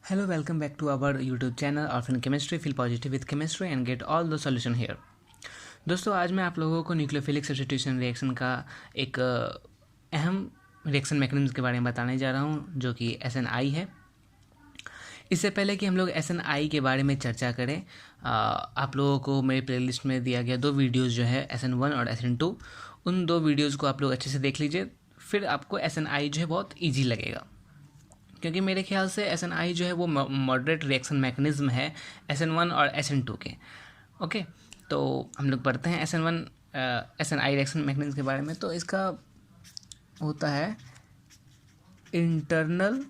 Hello, welcome back to our YouTube channel Orphan Chemistry. Feel positive with chemistry and get all the solution here. दोस्तों आज मैं आप लोगों को nucleophilic substitution reaction का एक अहम रिएक्शन मैकेनिज्म के बारे में बताने जा रहा हूं जो कि SNI है। इससे पहले कि हम लोग SNI के बारे में चर्चा करें, आप लोगों को मेरे प्लेलिस्ट में दिया गया 2 वीडियोस जो है SN1 और SN2, उन 2 वीडियोस को आप लोग अच्छे से देख लीजिए, फिर आपको SNI जो है बहुत ईजी लगेगा, क्योंकि मेरे ख्याल से SNI जो है वो मॉडरेट रिएक्शन मैकेनिज्म है SN1 और SN2 के। ओके, तो हम लोग पढ़ते हैं SNI रिएक्शन मैकेनिज्म के बारे में। तो इसका होता है internal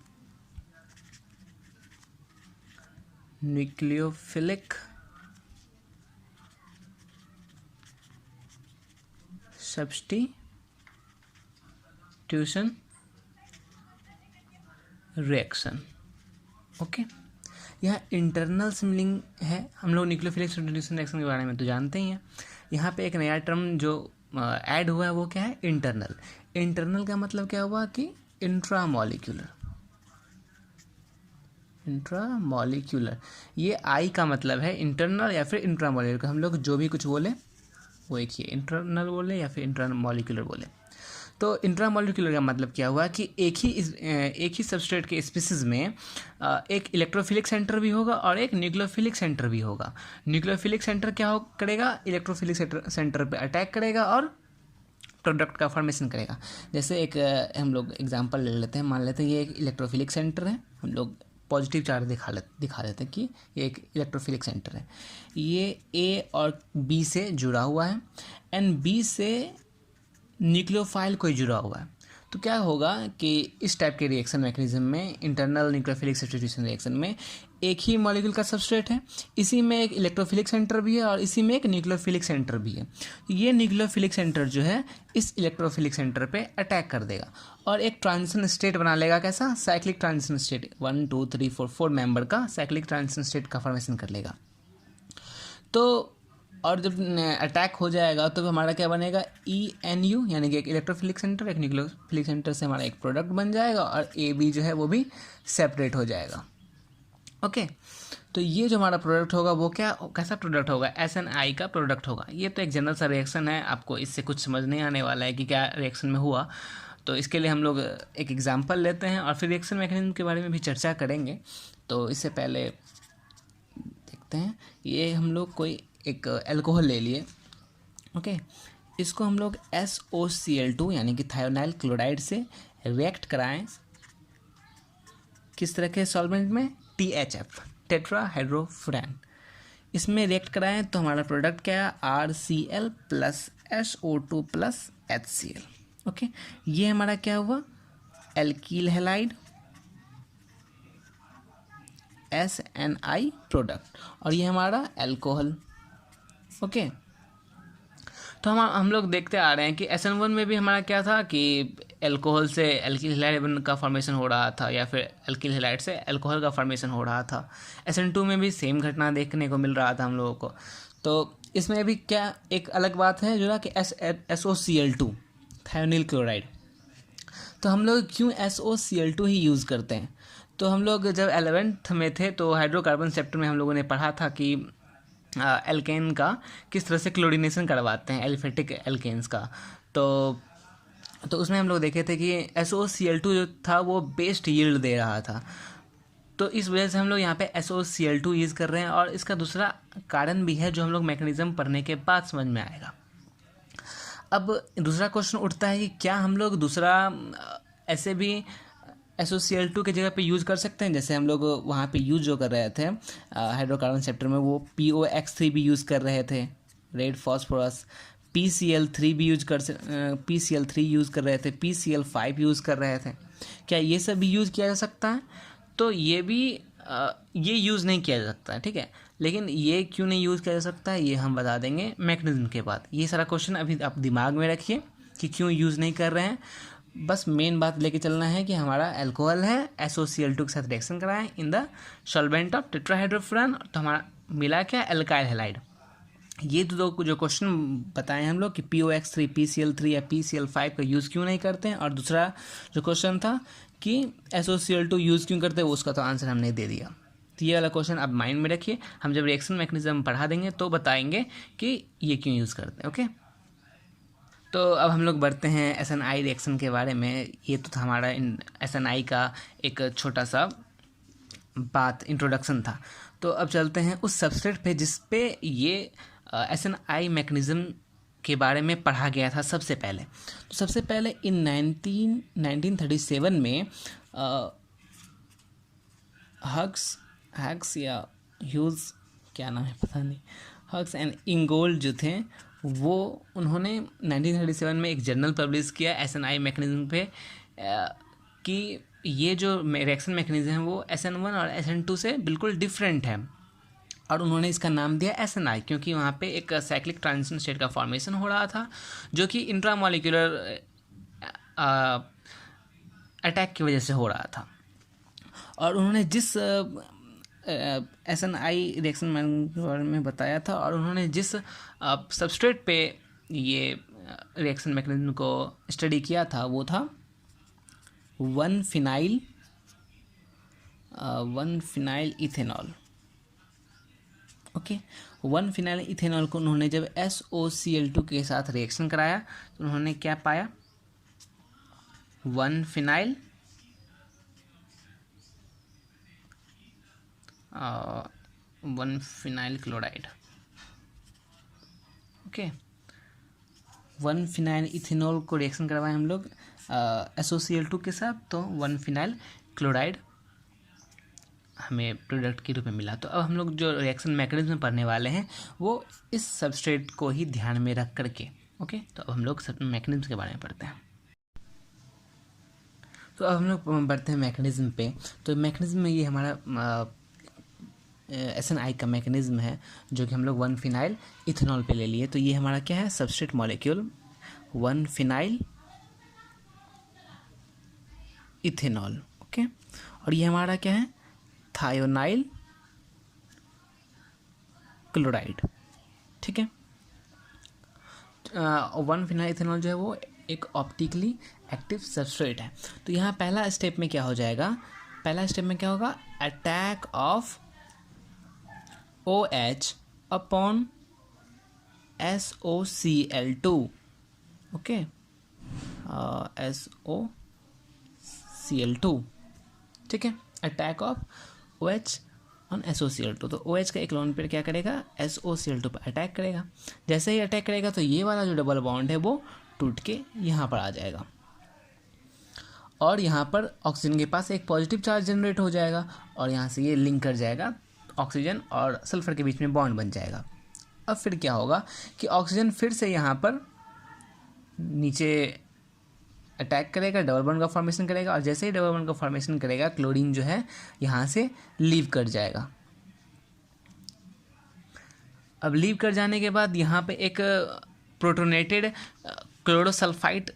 nucleophilic substitution reaction. Okay, यह इंटरनल से मीनिंग है। हम लोग न्यूक्लियोफिलिक सब्स्टिट्यूशन रिएक्शन के बारे में तो जानते ही हैं। यहाँ पे एक नया टर्म जो ऐड हुआ है वो क्या है? इंटरनल। इंटरनल का मतलब क्या हुआ कि इंट्रामॉलिक्यूलर। ये आई का मतलब है इंटरनल या फिर इंट्रामॉलिक्यूलर। हम लोग जो भी कुछ बोले वो एक ही, इंटरनल बोले या फिर इंट्रामॉलिक्यूलर बोले। तो इंट्रामॉलिक्यूलर का मतलब क्या हुआ कि एक ही सबस्ट्रेट के स्पीसीज में एक इलेक्ट्रोफिलिक सेंटर भी होगा और एक न्यूक्लियोफिलिक सेंटर भी होगा। न्यूक्लियोफिलिक सेंटर क्या करेगा? इलेक्ट्रोफिलिक सेंटर पे अटैक करेगा और प्रोडक्ट का फॉर्मेशन करेगा। जैसे एक हम लोग एग्जांपल ले लेते हैं, मान लेते हैं ये एक इलेक्ट्रोफिलिक सेंटर है। हम लोग पॉजिटिव चार्ज दिखा देते हैं कि ये एक इलेक्ट्रोफिलिक सेंटर है। ये A और B से जुड़ा हुआ है एंड B से न्यूक्लियोफाइल कोई जुड़ा हुआ है। तो क्या होगा कि इस टाइप के रिएक्शन मैकेनिज्म में, इंटरनल न्यूक्लियोफिलिक सब्स्टिट्यूशन रिएक्शन में, एक ही मॉलिक्यूल का सबस्ट्रेट है, इसी में एक इलेक्ट्रोफिलिक सेंटर भी है और इसी में एक न्यूक्लियोफिलिक सेंटर भी है। ये न्यूक्लियोफिलिक सेंटर जो है इस इलेक्ट्रोफिलिक सेंटर पे अटैक कर देगा और एक ट्रांजिशन स्टेट बना लेगा। कैसा? Cyclic transition state. 1 2 3 4 मेंबर का साइक्लिक ट्रांजिशन स्टेट का फॉर्मेशन कर लेगा। तो और जब अटैक हो जाएगा तो हमारा क्या बनेगा? ENU, यानी कि एक इलेक्ट्रोफिलिक सेंटर एक न्यूक्लियोफिलिक सेंटर से हमारा एक प्रोडक्ट बन जाएगा और AB जो है वो भी सेपरेट हो जाएगा। ओके, तो ये जो हमारा प्रोडक्ट होगा वो कैसा प्रोडक्ट होगा? SNI का प्रोडक्ट होगा। ये तो एक जनरल सा रिएक्शन है, आपको इससे कुछ समझ नहीं आने वाला है कि क्या रिएक्शन में हुआ। तो इसके लिए हम लोग एक एग्जाम्पल लेते हैं और फिर रिएक्शन मैकेनिज्म के बारे में भी चर्चा करेंगे। तो इससे पहले देखते हैं, ये हम लोग कोई एक अल्कोहल ले लिए। ओके, इसको हम लोग SOCl2 यानी कि थायोनाइल क्लोराइड से रिएक्ट कराएं। किस तरह के सॉल्वेंट में? THF, टेट्राहाइड्रोफुरान। इसमें रिएक्ट कराएं तो हमारा प्रोडक्ट क्या है? RCl plus SO2 plus HCl। Okay, ये हमारा क्या हुआ? एल्कील हैलाइड SNI प्रोडक्ट, और ये हमारा अल्कोहल। ओके, तो हम लोग देखते आ रहे हैं कि SN1 में भी हमारा क्या था कि अल्कोहल से एल्कील हैलाइड का फॉर्मेशन हो रहा था या फिर एल्कील हैलाइड से अल्कोहल का फॉर्मेशन हो रहा था। SN2 में भी सेम घटना देखने को मिल रहा था हम लोगों को। तो इसमें भी क्या एक अलग बात है जो ना कि SOCl2 थायोनिल क्लोराइड। तो हम लोग क्यों SOCl2 ही यूज़ करते हैं? तो हम लोग जब 11th में थे तो हाइड्रोकार्बन चैप्टर में हम लोगों ने पढ़ा था कि एल्केन का किस तरह से क्लोरीनेशन करवाते हैं, एलिफेटिक एल्केन्स का। तो उसमें हम लोग देखे थे कि SOCl2 जो था वो बेस्ट यील्ड दे रहा था। तो इस वजह से हम लोग यहाँ पे SOCl2 यूज़ कर रहे हैं और इसका दूसरा कारण भी है जो हम लोग मैकेनिज्म पढ़ने के बाद समझ में आएगा। अब दूसरा क्वेश्चन उठता है कि क्या हम लोग दूसरा ऐसे भी SOCl2 की जगह पे यूज़ कर सकते हैं? जैसे हम लोग वहाँ पे यूज़ जो कर रहे थे हाइड्रोकार्बन चैप्टर में, वो POX3 भी यूज़ कर रहे थे, रेड फॉस्फोरस। PCl3 भी PCl3 यूज़ कर रहे थे, PCl5 यूज़ कर रहे थे। क्या ये सब भी यूज़ किया जा सकता है? तो ये भी ये यूज़ नहीं किया जा सकता है, ठीक है। लेकिन ये क्यों नहीं यूज़ किया जा सकता है ये हम बता देंगे मैकेनिज्म के बाद। ये सारा क्वेश्चन अभी आप दिमाग में रखिए कि क्यों यूज़ नहीं कर रहे हैं। बस मेन बात लेके चलना है कि हमारा अल्कोहल है, SOCl2 के साथ रिएक्शन कराएं इन द सॉल्वेंट ऑफ टेट्राहाइड्रोफुरान, तो हमारा मिला क्या? Alkyl halide. ये दो जो क्वेश्चन बताए हम लोग कि POX3 PCl3 या PCl5 का यूज़ क्यों नहीं करते हैं, और दूसरा जो क्वेश्चन था कि SOCl2 यूज़ क्यों करते हैं, उसका तो आंसर हमने दे दिया। तो ये वाला क्वेश्चन आप माइंड में रखिए, हम जब रिएक्शन मैकेनिज्म पढ़ा देंगे तो बताएंगे कि ये क्यों यूज़ करते हैं। ओके, तो अब हम लोग बढ़ते हैं SNI रिएक्शन के बारे में। ये तो था हमारा SNI का एक छोटा सा बात, इंट्रोडक्शन था। तो अब चलते हैं उस सबस्ट्रेट पे जिस पे ये SNI मैकेनिज्म के बारे में पढ़ा गया था सबसे पहले। तो सबसे पहले इन 1937 में हग्स या ह्यूज, क्या नाम है पता नहीं, हग्स एंड इंगोल्ड जो थे वो उन्होंने 1937 में एक जर्नल पब्लिश किया SNI मैकेनिज्म पे कि ये जो रिएक्शन मैकेनिज्म है वो SN1 और SN2 से बिल्कुल डिफरेंट है, और उन्होंने इसका नाम दिया SNI क्योंकि वहाँ पे एक साइक्लिक ट्रांजिशन स्टेट का फॉर्मेशन हो रहा था जो कि इंट्रामॉलिक्यूलर अटैक की वजह से हो रहा था। और उन्होंने जिस SNI रिएक्शन के बारे में बताया था, और उन्होंने जिस सबस्ट्रेट पे ये रिएक्शन मैकेनिज्म को स्टडी किया था वो था 1-फिनाइल इथेनॉल। ओके, 1-फिनाइल इथेनॉल को उन्होंने जब SOCl2 के साथ रिएक्शन कराया तो उन्होंने क्या पाया, 1-फिनाइल क्लोराइड। ओके, 1-फिनाइल इथेनॉल को रिएक्शन करवाए हम लोग SOCl2 के साथ, तो 1-फिनाइल क्लोराइड हमें प्रोडक्ट के रूप में मिला। तो अब हम लोग जो रिएक्शन मैकेनिज्म पढ़ने वाले हैं वो इस सबस्ट्रेट को ही ध्यान में रख करके। ओके, तो अब हम लोग मैकेनिज्म के बारे में पढ़ते हैं। तो अब हम लोग बढ़ते हैं मैकेनिज्म पे। तो मैकेनिज्म में ये हमारा SNI का मैकेनिज्म है जो कि हम लोग 1-फिनाइल इथेनॉल पे ले लिए। तो ये हमारा क्या है, सबस्ट्रेट मॉलिक्यूल 1-फिनाइल इथेनॉल। ओके, और ये हमारा क्या है, थायोनाइल क्लोराइड। ठीक है, 1-फिनाइल इथेनॉल जो है वो एक ऑप्टिकली एक्टिव सबस्ट्रेट है। तो यहाँ पहला स्टेप में क्या हो जाएगा, पहला स्टेप में क्या होगा, attack of OH upon SOCl2। Okay, SOCl2। ठीक है, attack of OH on SOCl2। तो OH का एक लोन पेयर क्या करेगा, SOCl2 पर अटैक करेगा। जैसे ही अटैक करेगा तो ये वाला जो डबल बॉन्ड है वो टूट के यहाँ पर आ जाएगा, और यहाँ पर ऑक्सीजन के पास एक पॉजिटिव चार्ज जनरेट हो जाएगा, और यहाँ से ये लिंक कर जाएगा, ऑक्सीजन और सल्फर के बीच में बॉन्ड बन जाएगा। अब फिर क्या होगा कि ऑक्सीजन फिर से यहाँ पर नीचे अटैक करेगा, डबल बॉन्ड का फॉर्मेशन करेगा, और जैसे ही डबल बॉन्ड का फॉर्मेशन करेगा क्लोरीन जो है यहाँ से लीव कर जाएगा। अब लीव कर जाने के बाद यहाँ पे एक प्रोटोनेटेड क्लोरोसल्फाइड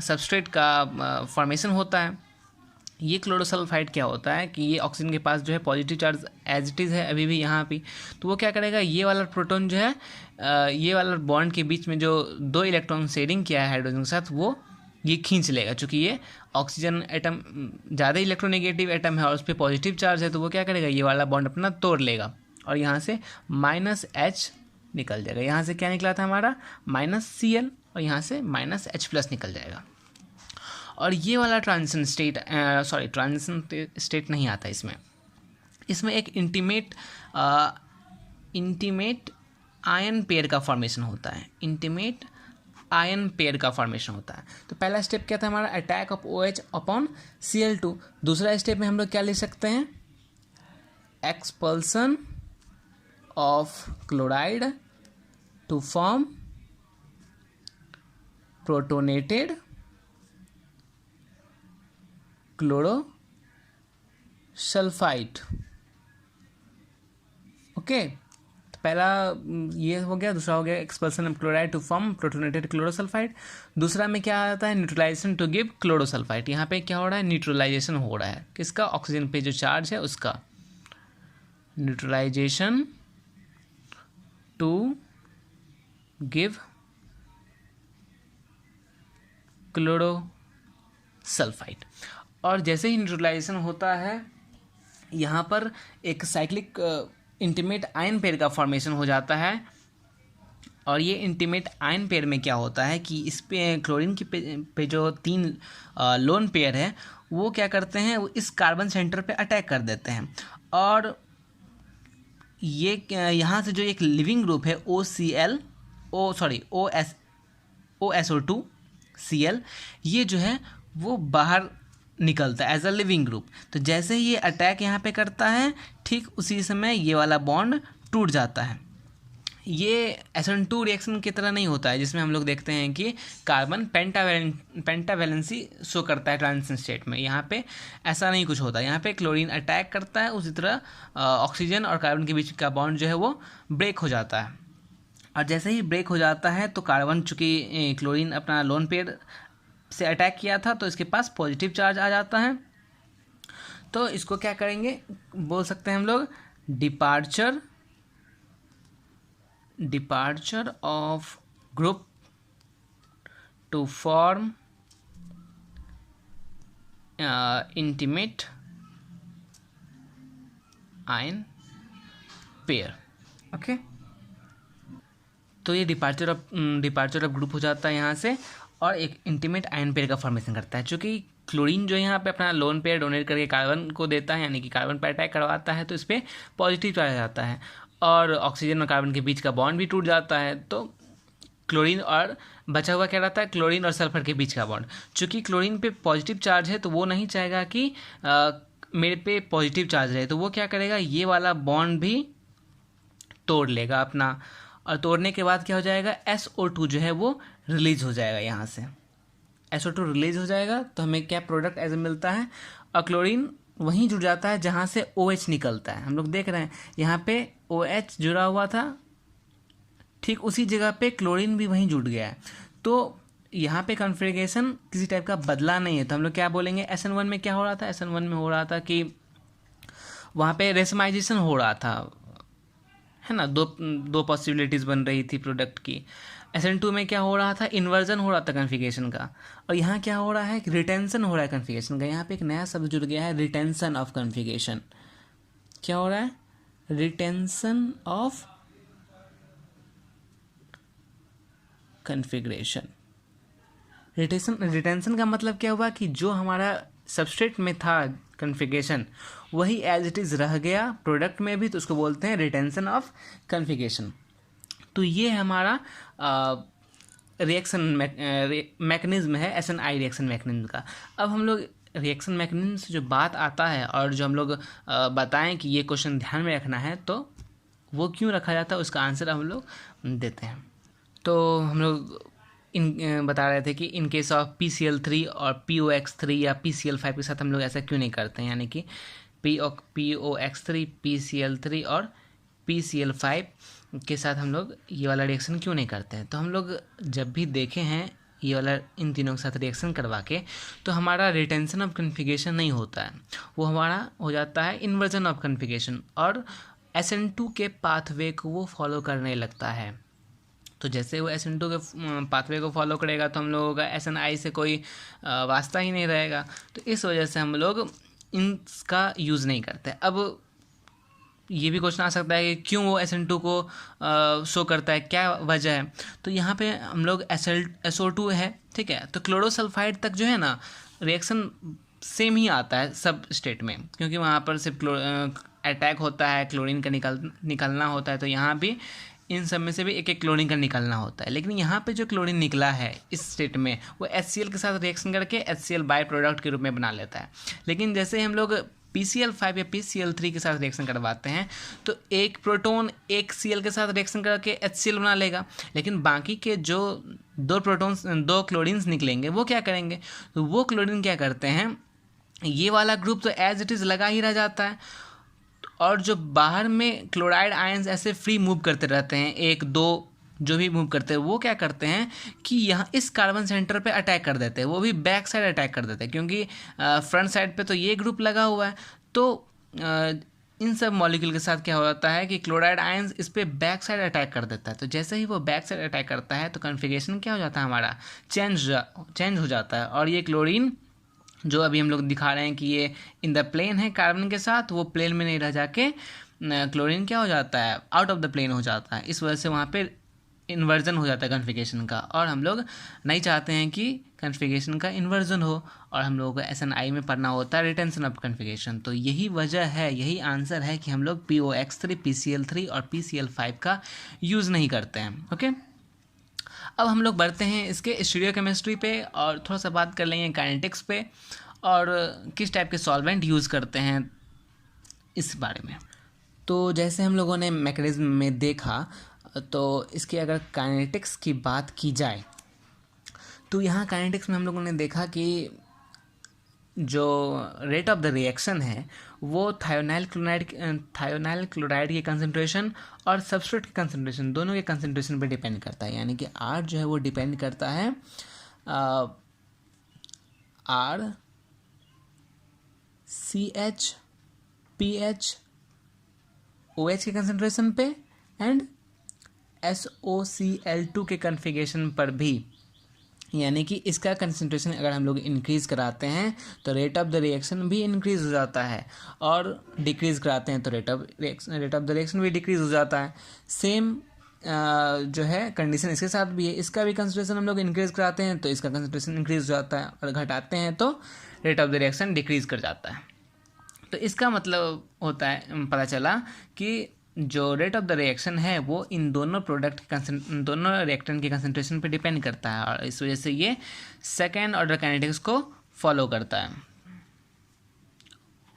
सबस्ट्रेट का फॉर्मेशन होता है। ये क्लोरोसल्फाइड क्या होता है कि ये ऑक्सीजन के पास जो है positive charge as it is है अभी भी यहाँ पे, तो वो क्या करेगा, ये वाला प्रोटॉन जो है ये वाला बॉन्ड के बीच में जो 2 इलेक्ट्रॉन शेयरिंग किया है हाइड्रोजन के साथ वो ये खींच लेगा। चूँकि ये ऑक्सीजन एटम ज़्यादा इलेक्ट्रोनेगेटिव एटम है और उस पर पॉजिटिव चार्ज है, तो वो क्या करेगा, ये वाला बॉन्ड अपना तोड़ लेगा और यहाँ से -H निकल जाएगा। यहाँ से क्या निकला था हमारा -Cl, और यहाँ से -H+ निकल जाएगा। और ये वाला ट्रांजिशन स्टेट नहीं आता इसमें एक इंटीमेट आयन पेयर का फॉर्मेशन होता है। इंटीमेट आयन पेयर का फॉर्मेशन होता है। तो पहला स्टेप क्या था हमारा, attack of OH upon Cl2। दूसरा स्टेप में हम लोग क्या ले सकते हैं, expulsion of chloride to form protonated chlorosulphide. Okay, तो पहला ये हो गया, दूसरा हो गया expulsion of chloride to form protonated chlorosulphide. दूसरा में क्या आता है, न्यूट्रलाइजेशन टू गिव क्लोरोसल्फाइड। यहाँ पे क्या हो रहा है, न्यूट्रलाइजेशन हो रहा है किसका, ऑक्सीजन पे जो चार्ज है उसका, न्यूट्रलाइजेशन टू गिव क्लोरोसल्फाइड। और जैसे ही न्यूट्रलाइजेशन होता है यहाँ पर एक साइक्लिक इंटीमेट आयन पेयर का फॉर्मेशन हो जाता है। और ये इंटीमेट आयन पेयर में क्या होता है कि इस पे क्लोरीन की पे जो 3 लोन पेयर है वो क्या करते हैं, वो इस कार्बन सेंटर पे अटैक कर देते हैं। और ये यहाँ से जो एक लिविंग ग्रुप है OSO2Cl, ये जो है वो बाहर निकलता है एज अ लिविंग ग्रुप। तो जैसे ही ये अटैक यहाँ पे करता है ठीक उसी समय ये वाला बॉन्ड टूट जाता है। ये SN2 रिएक्शन की तरह नहीं होता है जिसमें हम लोग देखते हैं कि कार्बन पेंटावैलेंसी शो करता है ट्रांजिशन स्टेट में। यहाँ पे ऐसा नहीं कुछ होता, यहाँ पे क्लोरीन अटैक करता है, उसी तरह ऑक्सीजन और कार्बन के बीच का बॉन्ड जो है वो ब्रेक हो जाता है। और जैसे ही ब्रेक हो जाता है तो कार्बन, चूँकि क्लोरीन अपना लोन पेयर से अटैक किया था तो इसके पास पॉजिटिव चार्ज आ जाता है। तो इसको क्या करेंगे, बोल सकते हैं हम लोग departure of group to form intimate ion pair. Okay, तो ये डिपार्चर ऑफ ग्रुप हो जाता है यहाँ से और एक इंटीमेट आयन पेयर का फॉर्मेशन करता है। चूँकि क्लोरीन जो यहाँ पे अपना लोन पेयर डोनेट करके कार्बन को देता है, यानी कि कार्बन पर अटैक करवाता है, तो इस पर पॉजिटिव चार्ज आता है और ऑक्सीजन और कार्बन के बीच का बॉन्ड भी टूट जाता है। तो क्लोरीन और बचा हुआ क्या रहता है, क्लोरीन और सल्फर के बीच का बॉन्ड। चूँकि क्लोरीन पे पॉजिटिव चार्ज है तो वो नहीं चाहेगा कि मेरे पे पॉजिटिव चार्ज रहे, तो वो क्या करेगा, ये वाला बॉन्ड भी तोड़ लेगा अपना। और तोड़ने के बाद क्या हो जाएगा, SO2 जो है वो रिलीज हो जाएगा। यहाँ से SO2 रिलीज हो जाएगा तो हमें क्या प्रोडक्ट एज मिलता है, और क्लोरीन वहीं जुड़ जाता है जहाँ से OH निकलता है। हम लोग देख रहे हैं यहाँ पे OH जुड़ा हुआ था, ठीक उसी जगह पे क्लोरीन भी वहीं जुड़ गया है। तो यहाँ पे कॉन्फ़िगरेशन किसी टाइप का बदला नहीं है। तो हम लोग क्या बोलेंगे, SN1 में क्या हो रहा था, SN1 में हो रहा था कि वहाँ पे रेसमाइजेशन हो रहा था, है ना, दो पॉसिबिलिटीज़ बन रही थी प्रोडक्ट की। SN2 में क्या हो रहा था, इन्वर्जन हो रहा था कॉन्फ़िगरेशन का। और यहाँ क्या हो रहा है, रिटेंशन हो रहा है कॉन्फ़िगरेशन का। यहाँ पे एक नया शब्द जुड़ गया है, रिटेंशन ऑफ कॉन्फ़िगरेशन। क्या हो रहा है, रिटेंशन ऑफ कॉन्फ़िगरेशन। रिटेंशन का मतलब क्या हुआ कि जो हमारा सबस्ट्रेट में था कॉन्फ़िगरेशन वही एज इट इज़ रह गया प्रोडक्ट में भी, तो उसको बोलते हैं रिटेंशन ऑफ कॉन्फ़िगरेशन। तो ये हमारा रिएक्शन मैकेनिज्म है, SNI रिएक्शन मैकेनिज्म का। अब हम लोग रिएक्शन मैकेनिज्म से जो बात आता है और जो हम लोग बताएं कि ये क्वेश्चन ध्यान में रखना है, तो वो क्यों रखा जाता है उसका आंसर हम लोग देते हैं। तो हम लोग बता रहे थे कि इन केस ऑफ PCl3 और POX3 या PCl5 के साथ हम लोग ऐसा क्यों नहीं करते हैं, यानी कि POX3, PCl3 और PCl5 के साथ हम लोग ये वाला रिएक्शन क्यों नहीं करते हैं। तो हम लोग जब भी देखे हैं ये वाला इन तीनों के साथ रिएक्शन करवा के, तो हमारा रिटेंशन ऑफ कॉन्फ़िगरेशन नहीं होता है, वो हमारा हो जाता है इन्वर्जन ऑफ कॉन्फ़िगरेशन, और SN2 के पाथवे को वो फॉलो करने लगता है। तो जैसे वो SN2 के पाथवे को फॉलो करेगा तो हम लोगों का SNI से कोई वास्ता ही नहीं रहेगा। तो इस वजह से हम लोग इनका यूज़ नहीं करते। अब ये भी क्वेश्चन आ सकता है कि क्यों वो SN2 को शो करता है, क्या वजह है। तो यहाँ पे हम लोग SO2 है, ठीक है, तो क्लोरोसल्फाइड तक जो है ना रिएक्शन सेम ही आता है सब स्टेट में, क्योंकि वहाँ पर सिर्फ अटैक होता है, क्लोरीन का निकलना होता है। तो यहाँ भी इन सब में से भी एक एक क्लोरीन का निकलना होता है। लेकिन यहाँ पे जो क्लोरीन निकला है इस स्टेट में वो HCl के साथ रिएक्शन करके HCl बाय प्रोडक्ट के रूप में बना लेता है। लेकिन जैसे हम लोग PCl5 या PCl3 के साथ रिएक्शन करवाते हैं तो एक प्रोटॉन एक Cl के साथ रिएक्शन करके HCl बना लेगा, लेकिन बाकी के जो दो क्लोरीन्स निकलेंगे वो क्या करेंगे, तो वो क्लोरीन क्या करते हैं, ये वाला ग्रुप तो एज इट इज़ लगा ही रह जाता है, और जो बाहर में क्लोराइड आयंस ऐसे फ्री मूव करते रहते हैं, एक दो जो भी मूव करते हैं, वो क्या करते हैं कि यहाँ इस कार्बन सेंटर पे अटैक कर देते हैं, वो भी बैक साइड अटैक कर देते हैं, क्योंकि फ्रंट साइड पे तो ये ग्रुप लगा हुआ है। तो इन सब मॉलिक्यूल के साथ क्या हो जाता है कि क्लोराइड आयंस इस पर बैक साइड अटैक कर देता है। तो जैसे ही वो बैक साइड अटैक करता है तो कन्फिगरेशन क्या हो जाता है हमारा, चेंज हो जाता है। और ये क्लोरीन जो अभी हम लोग दिखा रहे हैं कि ये इन द प्लेन है कार्बन के साथ, वो प्लेन में नहीं रह जाके क्लोरीन क्या हो जाता है, आउट ऑफ द प्लेन हो जाता है। इस वजह से वहाँ पे इन्वर्जन हो जाता है कन्फिगरेशन का, और हम लोग नहीं चाहते हैं कि कन्फिगरेशन का इन्वर्जन हो, और हम लोगों को SNI में पढ़ना होता है रिटेंशन ऑफ कन्फिगरेशन। तो यही वजह है, यही आंसर है कि हम लोग POX3, PCl3 और PCl5 का यूज़ नहीं करते हैं। ओके, अब हम लोग बढ़ते हैं इसके स्टीरियोकेमिस्ट्री पे और थोड़ा सा बात कर लेंगे काइनेटिक्स पे और किस टाइप के सॉल्वेंट यूज़ करते हैं इस बारे में। तो जैसे हम लोगों ने मैकेनिज्म में देखा, तो इसके अगर काइनेटिक्स की बात की जाए तो यहाँ काइनेटिक्स में हम लोगों ने देखा कि जो रेट ऑफ द रिएक्शन है वो थायोनाइल क्लोराइड की कंसंट्रेशन और सबस्ट्रेट की कंसंट्रेशन, दोनों के कंसंट्रेशन पे डिपेंड करता है। यानी कि R जो है वो डिपेंड करता है R CH PH OH के कंसंट्रेशन पे एंड SOCl2 के कन्फिगरेशन पर भी। यानी कि इसका कंसंट्रेशन अगर हम लोग इंक्रीज़ कराते हैं तो रेट ऑफ द रिएक्शन भी इंक्रीज़ हो जाता है, और डिक्रीज़ कराते हैं तो रेट ऑफ द रिएक्शन भी डिक्रीज़ हो जाता है। सेम जो है कंडीशन इसके साथ भी है, इसका भी कंसंट्रेशन हम लोग इंक्रीज़ कराते हैं तो इसका कंसंट्रेशन इंक्रीज़ हो जाता है, और घटाते हैं तो rate of the reaction decrease कर जाता है। तो इसका मतलब होता है, पता चला कि जो रेट ऑफ द रिएक्शन है वो इन दोनों दोनों रिएक्टेंट के कंसंट्रेशन पे डिपेंड करता है, और इस वजह से ये सेकेंड ऑर्डर काइनेटिक्स को फॉलो करता है।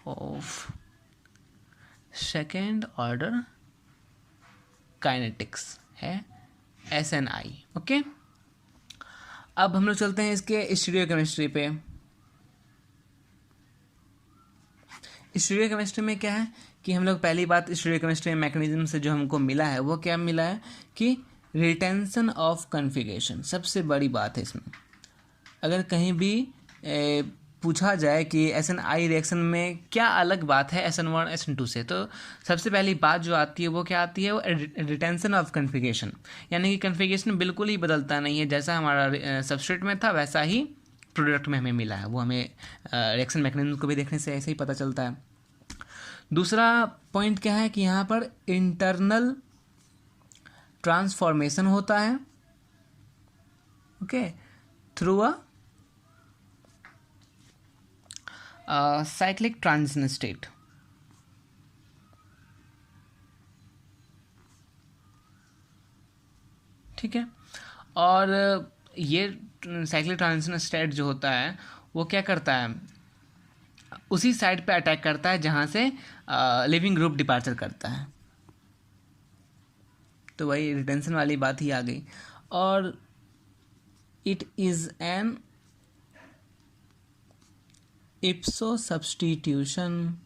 ऑफ सेकेंड ऑर्डर काइनेटिक्स है SNI। ओके, अब हम लोग चलते हैं इसके स्टीरियोकेमिस्ट्री पे। स्टीरियोकेमिस्ट्री में क्या है कि हम लोग पहली बात स्टीरियोकेमिस्ट्री में मैकेनिज्म से जो हमको मिला है वो क्या मिला है कि रिटेंशन ऑफ कन्फिगरेशन सबसे बड़ी बात है इसमें। अगर कहीं भी पूछा जाए कि SNI रिएक्शन में क्या अलग बात है SN1 SN2 से, तो सबसे पहली बात जो आती है वो क्या आती है, वो रिटेंशन ऑफ कन्फिगरेशन। यानी कि कन्फिगरेशन बिल्कुल ही बदलता नहीं है, जैसा हमारा सबस्ट्रेट में था वैसा ही प्रोडक्ट में हमें मिला है। वो हमें रिएक्शन मैकेनिज्म को भी देखने से ऐसे ही पता चलता है। दूसरा पॉइंट क्या है कि यहाँ पर इंटरनल ट्रांसफॉर्मेशन होता है, okay, through a cyclic transition state. ठीक है, और ये साइक्लिक ट्रांजिशन स्टेट जो होता है वो क्या करता है, उसी साइड पे अटैक करता है जहाँ से लिविंग ग्रुप डिपार्चर करता है। तो वही रिटेंशन वाली बात ही आ गई। और इट इज़ एन इप्सो सब्स्टिट्यूशन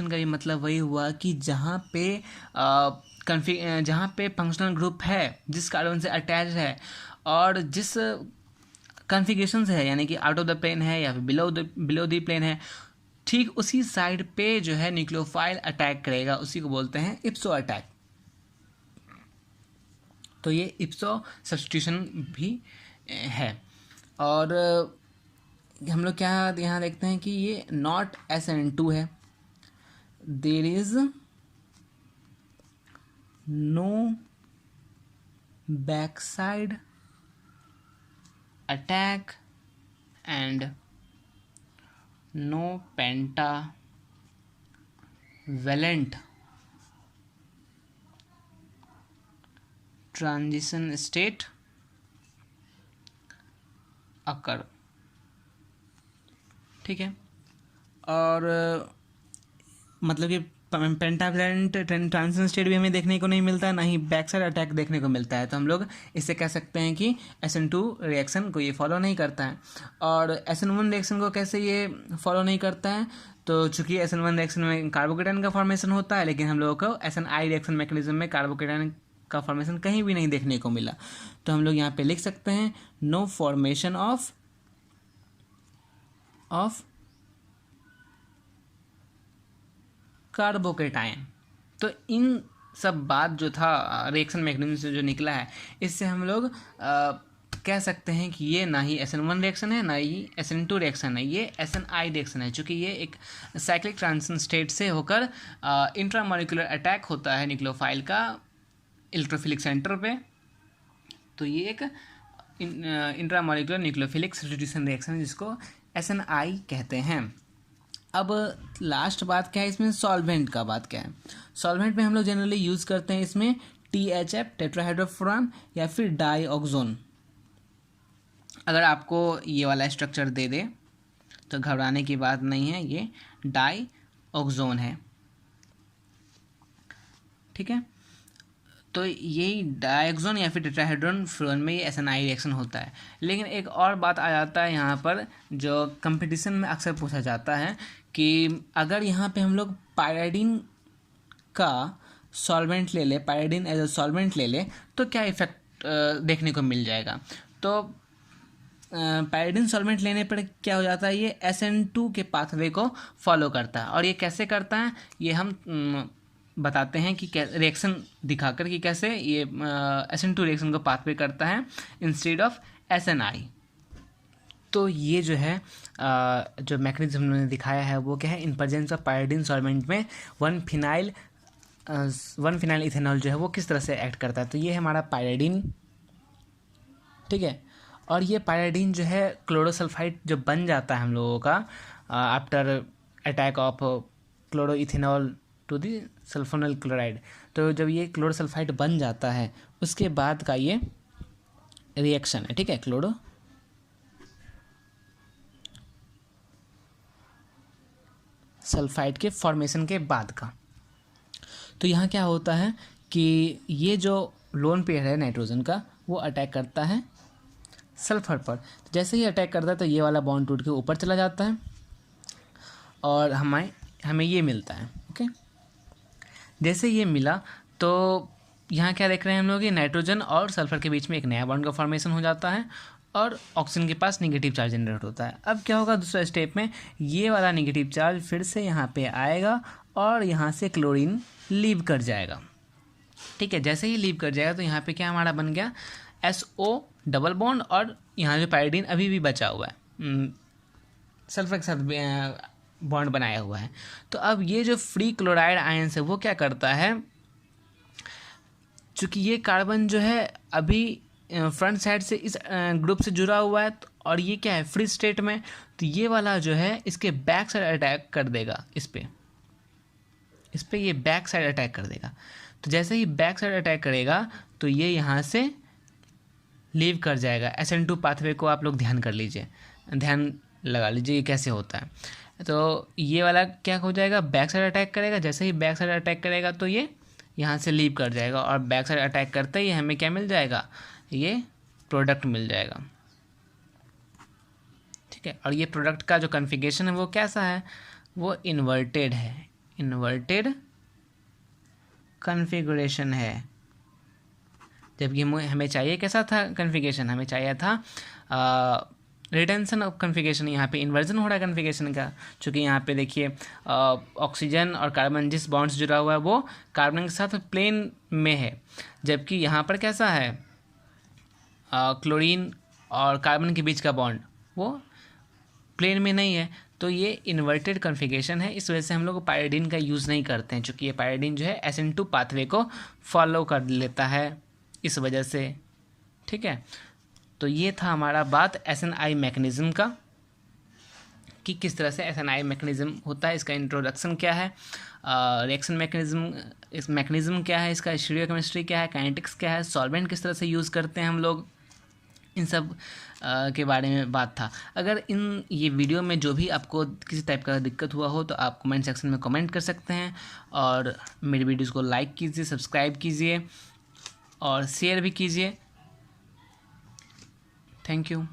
का ये मतलब वही हुआ कि जहाँ पे फंक्शनल ग्रुप है जिस कार्बन से अटैच है और जिस कन्फिगरेशन है, यानी कि आउट ऑफ द प्लेन है या फिर बिलो द प्लेन है, ठीक उसी साइड पे जो है न्यूक्लियोफाइल अटैक करेगा, उसी को बोलते हैं इप्सो अटैक। तो ये इप्सो सब्स्टिट्यूशन भी है। और हम लोग क्या यहाँ देखते हैं कि ये नॉट SN2 है, there is no back side attack and no pentavalent transition state occur। ठीक है, और मतलब कि पेंटावलेंट ट्रांजिशन स्टेट भी हमें देखने को नहीं मिलता है, ना ही बैक साइड अटैक देखने को मिलता है। तो हम लोग इससे कह सकते हैं कि SN2 रिएक्शन को ये फॉलो नहीं करता है। और SN1 रिएक्शन को कैसे ये फॉलो नहीं करता है, तो चूंकि SN1 रिएक्शन में कार्बोकेटाइन का फॉर्मेशन होता है, लेकिन हम लोगों को SNI रिएक्शन मैकेनिज्म में कार्बोकेटाइन का फॉर्मेशन कहीं भी नहीं देखने को मिला। तो हम लोग यहाँ पे लिख सकते हैं नो फॉर्मेशन ऑफ कार्बोकेटायन। तो इन सब बात जो था रिएक्शन मैकेनिज्म से जो निकला है, इससे हम लोग कह सकते हैं कि ये ना ही SN1 रिएक्शन है ना ही SN2 रिएक्शन है, ये SNI रिएक्शन है, चूँकि ये एक साइक्लिक ट्रांजिशन स्टेट से होकर इंट्रामोलिकुलर अटैक होता है न्यूक्लियोफाइल का इलेक्ट्रोफिलिक सेंटर पे। तो ये एक इंट्रामोलिकुलर न्यूक्लियोफिलिक सब्स्टिट्यूशन रिएक्शन है जिसको SNI कहते हैं। अब लास्ट बात क्या है इसमें, सॉल्वेंट का बात क्या है। सॉल्वेंट में हम लोग जनरली यूज़ करते हैं इसमें THF टेट्राहाइड्रोफुरान या फिर डाईऑक्सोन। अगर आपको ये वाला स्ट्रक्चर दे दे तो घबराने की बात नहीं है, ये डाईऑक्सोन है, ठीक है। तो यही डाईऑक्सोन या फिर टेट्राहाइड्रोफुरान में ये SNI रिएक्शन होता है। लेकिन एक और बात आ जाता है यहाँ पर, जो कंपटीशन में अक्सर पूछा जाता है कि अगर यहाँ पे हम लोग पायराडीन का सॉल्वेंट ले ले, पायराडीन एज अ सॉल्वेंट ले ले, तो क्या इफेक्ट देखने को मिल जाएगा। तो पायराडीन सॉल्वेंट लेने पर क्या हो जाता है, ये SN2 के पाथवे को फॉलो करता है। और ये कैसे करता है ये हम बताते हैं कि रिएक्शन दिखाकर कि कैसे ये SN2 रिएक्शन को पाथवे करता है इंस्टेड ऑफ SNI। तो ये जो है जो मैकेनिज्म हमने दिखाया है वो क्या है, in presence of pyridine solvent में 1 फिनाइल इथेनॉल जो है वो किस तरह से एक्ट करता है। तो ये है हमारा पायराडीन, ठीक है। और ये पायराडीन जो है क्लोरोसल्फाइड जो बन जाता है हम लोगों का after attack of chloroethanol to the sulphonyl chloride. तो जब ये क्लोरोसल्फाइड बन जाता है उसके बाद का ये रिएक्शन है, ठीक है, क्लोरो सल्फाइड के फॉर्मेशन के बाद का। तो यहाँ क्या होता है कि ये जो लोन पेयर है नाइट्रोजन का वो अटैक करता है सल्फर पर। तो जैसे ही अटैक करता है तो ये वाला बॉन्ड टूट के ऊपर चला जाता है और हमें ये मिलता है, ओके। जैसे ये मिला तो यहाँ क्या देख रहे हैं हम लोग, ये नाइट्रोजन और सल्फर के बीच में एक नया बॉन्ड का फॉर्मेशन हो जाता है और ऑक्सीजन के पास नेगेटिव चार्ज जनरेट होता है। अब क्या होगा दूसरा स्टेप में, ये वाला नेगेटिव चार्ज फिर से यहाँ पे आएगा और यहाँ से क्लोरीन लीव कर जाएगा, ठीक है। जैसे ही लीव कर जाएगा तो यहाँ पे क्या हमारा बन गया, SO डबल बॉन्ड, और यहाँ जो पायराडीन अभी भी बचा हुआ है सल्फर के साथ बॉन्ड बनाया हुआ है। तो अब ये जो फ्री क्लोराइड आयंस है वो क्या करता है, चूँकि ये कार्बन जो है अभी फ्रंट साइड से इस ग्रुप से जुड़ा हुआ है और ये क्या है फ्री स्टेट में, तो ये वाला जो है इसके बैक साइड अटैक कर देगा, इस पे ये बैक साइड अटैक कर देगा। तो जैसे ही बैक साइड अटैक करेगा तो ये यहाँ से लीव कर जाएगा। SN2 पाथवे को आप लोग ध्यान लगा लीजिए ये कैसे होता है। तो ये वाला क्या हो जाएगा, बैक साइड अटैक करेगा। जैसे ही बैक साइड अटैक करेगा तो ये यहाँ से लीव कर जाएगा और बैक साइड अटैक करते ही हमें क्या मिल जाएगा, ये प्रोडक्ट मिल जाएगा, ठीक है। और ये प्रोडक्ट का जो कॉन्फ़िगरेशन है वो कैसा है, वो इन्वर्टेड है, इन्वर्टेड कॉन्फ़िगरेशन है। जबकि हमें चाहिए कैसा था कॉन्फ़िगरेशन, हमें चाहिए था रिटेंशन ऑफ कॉन्फ़िगरेशन। यहाँ पे इन्वर्जन हो रहा है कॉन्फ़िगरेशन का, क्योंकि यहाँ पे देखिए ऑक्सीजन और कार्बन जिस बॉन्ड से जुड़ा हुआ है वो कार्बन के साथ प्लेन में है, जबकि यहाँ पर कैसा है क्लोरीन और कार्बन के बीच का बॉन्ड वो प्लेन में नहीं है। तो ये इन्वर्टेड कॉन्फ़िगरेशन है, इस वजह से हम लोग पायराडीन का यूज़ नहीं करते हैं, क्योंकि ये पायराडीन जो है SN2 पाथवे को फॉलो कर लेता है इस वजह से, ठीक है। तो ये था हमारा बात SNI मैकेनिज़्म का, कि किस तरह से SNI मैकेनिज़्म होता है, इसका इंट्रोडक्शन क्या है, रिएक्शन मैकेनिज़्म, इस मैकेनिज़्म क्या है, इसका स्टीरियोकेमिस्ट्री क्या है, काइनेटिक्स क्या है, सॉल्वेंट किस तरह से यूज़ करते हैं हम लोग, इन सब के बारे में बात था। अगर ये वीडियो में जो भी आपको किसी टाइप का दिक्कत हुआ हो तो आप कमेंट सेक्शन में कमेंट कर सकते हैं, और मेरी वीडियोज़ को लाइक कीजिए, सब्सक्राइब कीजिए और शेयर भी कीजिए। Thank you.